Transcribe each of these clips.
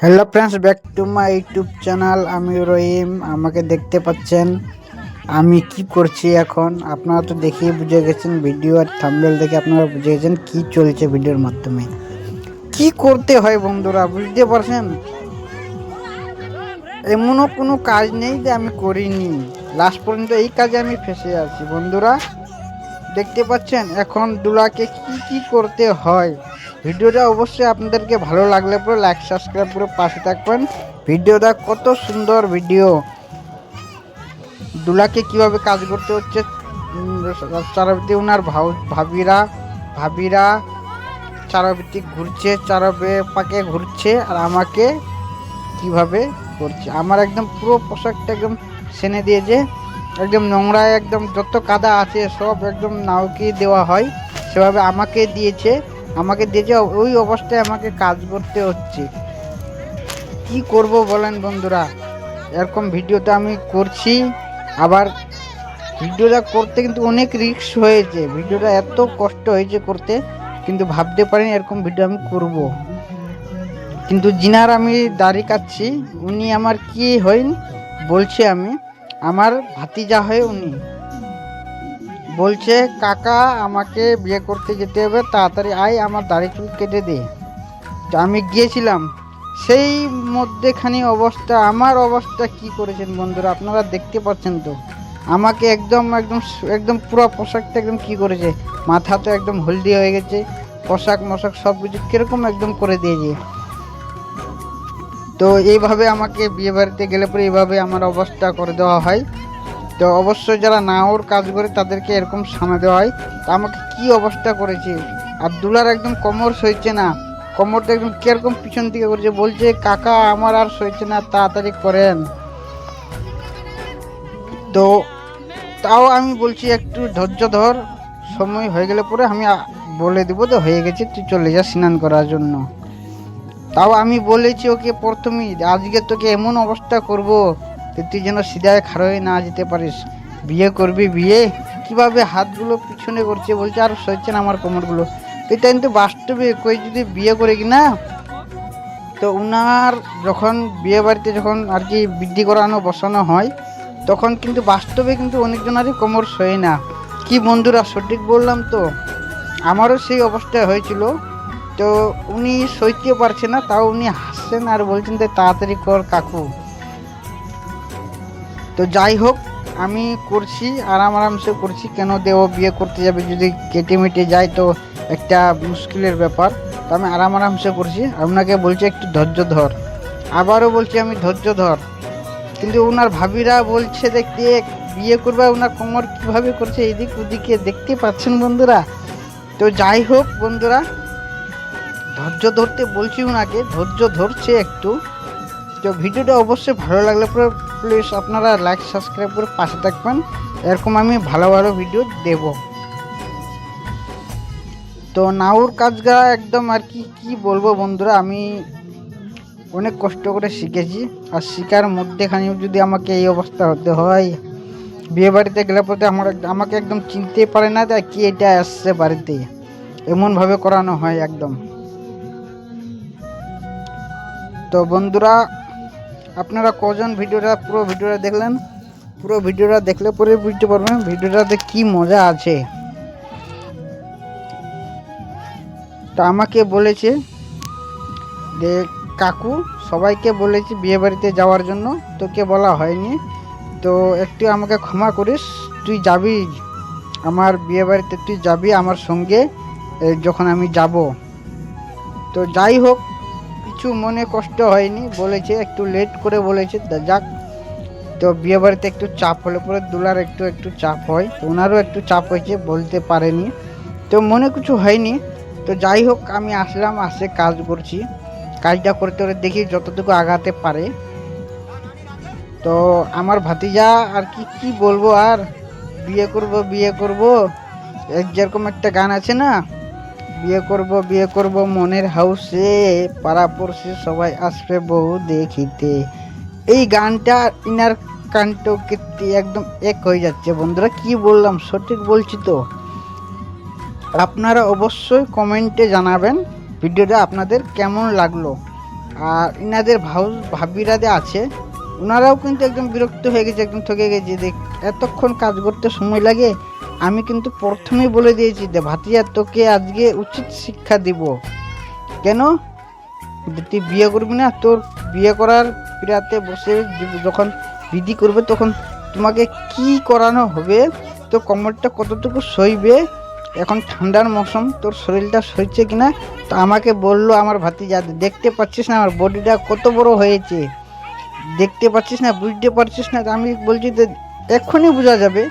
Hello friends, back to my YouTube channel. আমি রহিম। আমাকে দেখতে পাচ্ছেন আমি কি করছি এখন। আপনারা তো দেখেই বুঝে গেছেন, ভিডিও আর থাম্বনেল দেখে আপনারা বুঝে গেছেন কি চলছে ভিডিওর মাধ্যমে। কি করতে হয় বন্ধুরা, বুঝতে পারছেন? এমনও কোনো কাজ নেই যে আমি করিনি, লাস্ট পর্যন্ত এই কাজে আমি ফেসে আছি বন্ধুরা। দেখতে পাচ্ছেন এখন দুলাকে কি কি করতে হয়। ভিডিওটা অবশ্যই আপনাদেরকে ভালো লাগলে পুরো লাইক সাবস্ক্রাইব করে পাশে থাকবেন। ভিডিওটা কত সুন্দর ভিডিও, দুলাকে কিভাবে কাজ করতে হচ্ছে। চারাবিতে ওনার ভাবিরা ভাবিরা চারাবিতে ঘুরছে, চারাবে পাকে ঘুরছে, আর আমাকে কিভাবে করছে। আমার একদম পুরো পোশাকটা একদম সেনে দিয়েছে, একদম নোংরায়, একদম যত কাদা আছে সব একদম নাওকে দেওয়া হয় সেভাবে আমাকে দিয়েছে। ওই অবস্থায় আমাকে কাজ করতে হচ্ছে। কি করব বলেন বন্ধুরা, এরকম ভিডিওটা আমি করছি। আবার ভিডিওটা করতে কিন্তু অনেক রিস্ক হয়েছে, ভিডিওটা এত কষ্ট হয়েছে করতে, কিন্তু ভাবতে পারিনি এরকম ভিডিও আমি করব। কিন্তু জিনার আমি দাড়ি কাটছি, উনি আমার কি হইন বলছে, আমি আমার ভাতিজা হয়ে উনি বলছে, কাকা আমাকে বিয়ে করতে যেতে হবে, তাড়াতাড়ি আয়, আমার দাড়ি চুল কেটে দে। আমি গিয়েছিলাম, সেই মধ্যেখানি অবস্থা, আমার অবস্থা কি করেছেন বন্ধুরা আপনারা দেখতে পাচ্ছেন তো। আমাকে একদম একদম একদম পুরো পোশাকটা একদম কি করেছে, মাথা তো একদম হলদি হয়ে গেছে, পোশাক মশাক সব কিছু কিরকম একদম করে দিয়েছে। তো এইভাবে আমাকে বিয়ে বাড়িতে গেলে পরে এইভাবে আমার অবস্থা করে দেওয়া হয়। তো অবশ্যই যারা নাওর কাজ করে তাদেরকে এরকম সামনে দেওয়া হয়। তো আমাকে কি অবস্থা করেছে, আব্দুলার একদম কোমর সইছে না, কোমরটা একদম কিরকম পিছন দিকে করেছে, বলছে কাকা আমার আর সইছে না, তাড়াতাড়ি করেন। তো তাও আমি বলছি একটু ধৈর্য ধর, সময় হয়ে গেলে পরে আমি বলে দেবো তো হয়ে গেছে, তুই চলে যা স্নান করার জন্য। তাও আমি বলেছি ওকে প্রথমেই, আজকে তোকে এমন অবস্থা করব তুই যেন সিধায় খাড়া হয়ে না যেতে পারিস। বিয়ে করবি, বিয়ে কিভাবে হাতগুলো পিছনে করছে, বলছে আর সইছে না আমার কোমরগুলো। এটা কিন্তু বাস্তবে কই যদি বিয়ে করে কি না, তো উনার যখন বিয়ে বাড়িতে যখন আর কি বৃদ্ধি করানো বসানো হয়, তখন কিন্তু বাস্তবে কিন্তু অনেকজনেরই কোমর সয় না। কি বন্ধুরা সঠিক বললাম তো? আমারও সেই অবস্থা হয়েছিল। তো উনি সইতে পারছে না, তাও উনি হাসছেন আর বলছেন যে তাড়াতাড়ি কর কাকু। তো যাই হোক, আমি করছি, আরামসে করছি। কেন দেও বিয়ে করতে যাবে, যদি কেটে মেটে যায় তো একটা মুশকিলের ব্যাপার। তো আমি আরামসে করছি, আপনাকে বলছি একটু ধৈর্য ধর। আবারও বলছি আমি ধৈর্য ধর। কিন্তু ওনার ভাবিরা বলছে দেখতে বিয়ে করবে, ওনার কোমর কীভাবে করছে এদিক ওদিকে দেখতে পাচ্ছেন বন্ধুরা। তো যাই হোক বন্ধুরা, ধৈর্য ধরতে বলছি, ওনাকে ধৈর্য ধরছে একটু। তো ভিডিওটা অবশ্যই ভালো লাগলে পরে প্লিজ আপনারা লাইক সাবস্ক্রাইব করে পাশে থাকবেন, এরকম আমি ভালো ভালো ভিডিও দেব। তো নাউর কাজটা একদম আর কি কি বলবো বন্ধুরা, আমি অনেক কষ্ট করে শিখেছি, আর শিকার মধ্যেখানে যদি আমাকে এই অবস্থা হতে হয়, বিয়ে বাড়িতে গেলে পরে আমাকে একদম চিনতে পারে না দেয় কি এটা আসছে বাড়িতে, এমনভাবে করানো হয় একদম। তো বন্ধুরা, আপনারা কজন পুরো ভিডিওটা দেখলেন? পুরো ভিডিওটা দেখলে পরে বুঝতে পারবেন ভিডিওটাতে কি মজা আছে। তো আমাকে বলেছে যে কাকু, সবাইকে বলেছি বিয়ে বাড়িতে যাওয়ার জন্য, তোকে বলা হয়নি, তো একটু আমাকে ক্ষমা করিস, তুই যাবি আমার বিয়ে বাড়িতে, তুই যাবি আমার সঙ্গে যখন আমি যাব। তো যাই হোক, কিছু মনে কষ্ট হয়নি, বলেছে একটু লেট করে বলেছে, যাক। তো বিয়ে বাড়িতে একটু চাপ হলে পরে দুলার একটু একটু চাপ হয়, তো ওনারও একটু চাপ হয়েছে, বলতে পারেনি, তো মনে কিছু হয়নি। তো যাই হোক, আমি আসলাম, আসে কাজ করছি, কাজটা করতে করে দেখি যতটুকু আগাতে পারে। তো আমার ভাতিজা আর কি কি বলবো, আর বিয়ে করব বিয়ে করব, যেরকম একটা গান আছে না, বিয়ে করব বিয়ে করব মনের হাউসে, পাড়া পড়শি সবাই আসবে বউ দেখিতে। এই গানটা ইনার কাণ্ড কীর্তি একদম এক হয়ে যাচ্ছে বন্ধুরা। কি বললাম সঠিক বলছি তো? আপনারা অবশ্যই কমেন্টে জানাবেন ভিডিওটা আপনাদের কেমন লাগলো। আর ইনাদের ভাবিরা যে আছে ওনারাও কিন্তু একদম বিরক্ত হয়ে গেছে, একদম ঠকে গেছে। দেখ এতক্ষণ কাজ করতে সময় লাগে। আমি কিন্তু প্রথমেই বলে দিয়েছি যে ভাতিজা তোকে আজকে উচিত শিক্ষা দিব। কেন তুই বিয়ে করবি না? তোর বিয়ে করার পিড়াতে বসে যখন বিধি করবে তখন তোমাকে কি করানো হবে, তোর কোমরটা কতটুকু সইবে, এখন ঠান্ডার মৌসুম, তোর শরীরটা সইছে কিনা। তো আমাকে বললো আমার ভাতিজা, দেখতে পাচ্ছিস না আমার বডিটা কত বড় হয়েছে, দেখতে পাচ্ছিস না, বুঝতে পারছিস না? আমি বলছি যে এক্ষুনি বোঝা যাবে,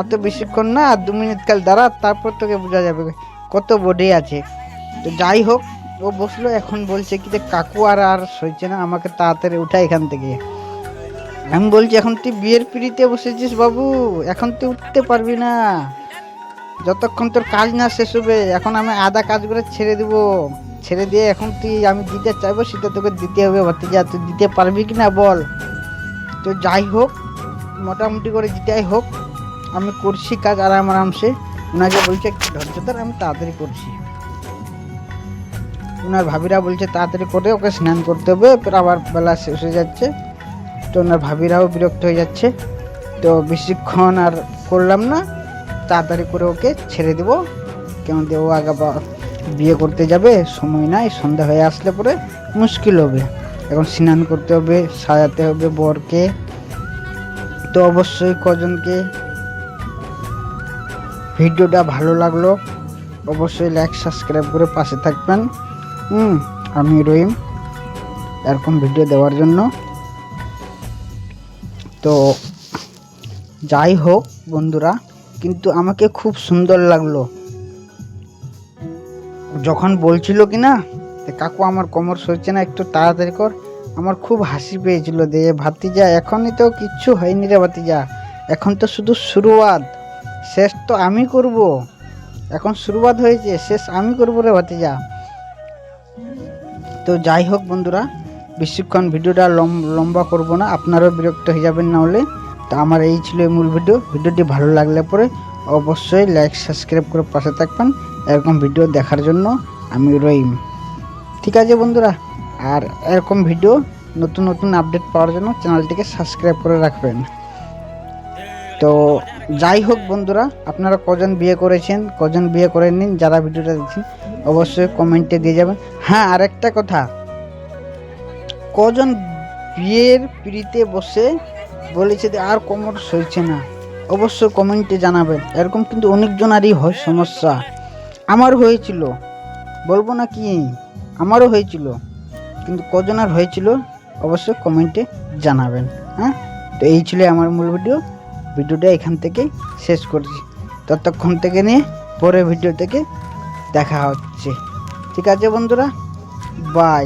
অত বেশিক্ষণ না, আর 2 মিনিট কাল দাঁড়া, তারপর তোকে বোঝা যাবে কত বডি আছে। তো যাই হোক, ও বসলো, এখন বলছে কি যে কাকু আর সইছে না, আমাকে তাড়াতাড়ি উঠা এখান থেকে। আমি বলছি এখন তুই বিয়ের পিড়িতে বসেছিস বাবু, এখন তুই উঠতে পারবি না যতক্ষণ তোর কাজ না শেষ হবে। এখন আমি আধা কাজ করে ছেড়ে দিব, ছেড়ে দিয়ে এখন তুই আমি দিতে চাইবো সেটা তোকে দিতে হবে ভাতিজা, তুই দিতে পারবি কি না বল। তো যাই হোক, মোটামুটি করে যেটাই হোক আমি করছি কাজ আরামসে। ওনাকে বলছে একটু ধৈর্য ধর, আমি তাড়াতাড়ি করছি। ওনার ভাবিরা বলছে তাড়াতাড়ি করে ওকে স্নান করতে হবে, আবার বেলা শেষ হয়ে যাচ্ছে। তো ওনার ভাবিরাও বিরক্ত হয়ে যাচ্ছে। তো বেশিক্ষণ আর করলাম না, তাড়াতাড়ি করে ওকে ছেড়ে দেবো। কেমন দিয়ে ও আগে বিয়ে করতে যাবে, সময় নাই, সন্ধ্যা হয়ে আসলে পরে মুশকিল হবে। এখন স্নান করতে হবে, সাজাতে হবে বরকে। তো অবশ্যই কজনকে ভিডিওটা ভালো লাগলো অবশ্যই লাইক সাবস্ক্রাইব করে পাশে থাকবেন। আমি রহিম এরকম ভিডিও দেওয়ার জন্য। তো যাই হোক বন্ধুরা, কিন্তু আমাকে খুব সুন্দর লাগলো যখন বলছিল কি না কাকু আমার কোমর সইছে না, একটু তাড়াতাড়ি কর। আমার খুব হাসি পেয়েছিল যে ভাতিজা এখনই তো কিচ্ছু হয়নি রে ভাতিজা, এখন তো শুধু শুরুয়াত, শেষ তো আমি করব। এখন শুরুয়াত হয়েছে, শেষ আমি করবো রে ভাতিজা। তো যাই হোক বন্ধুরা, বেশিক্ষণ ভিডিওটা লম্বা করব না, আপনারাও বিরক্ত হয়ে যাবেন না হলে। তো আমার এই ছিল মূল ভিডিওটি ভালো লাগলে পরে অবশ্যই লাইক সাবস্ক্রাইব করে পাশে থাকবেন এরকম ভিডিও দেখার জন্য। আমি রহিম, ঠিক আছে বন্ধুরা। আর এরকম ভিডিও নতুন নতুন আপডেট পাওয়ার জন্য চ্যানেলটিকে সাবস্ক্রাইব করে রাখবেন। তো যাই হোক বন্ধুরা, আপনারা কজন বিয়ে করেছেন, কজন বিয়ে করেননি, যারা ভিডিওটা দেখছেন অবশ্যই কমেন্টে দিয়ে যাবেন। হ্যাঁ, আরেকটা কথা, কজন বিয়ের পিড়িতে বসে বলেছে যে আর কোমর সইছে না, অবশ্যই কমেন্টে জানাবেন। এরকম কিন্তু অনেকজনারই হয় সমস্যা, আমার হয়েছিল, বলবো না কি, আমারও হয়েছিল, কিন্তু কজনের হয়েছিল অবশ্যই কমেন্টে জানাবেন। হ্যাঁ, তো এই ছিল আমার মূল ভিডিওটা এখান থেকে শেষ করছি। ততক্ষণ থেকে নিয়ে পরের ভিডিও থেকে দেখা হচ্ছে, ঠিক আছে বন্ধুরা, বাই।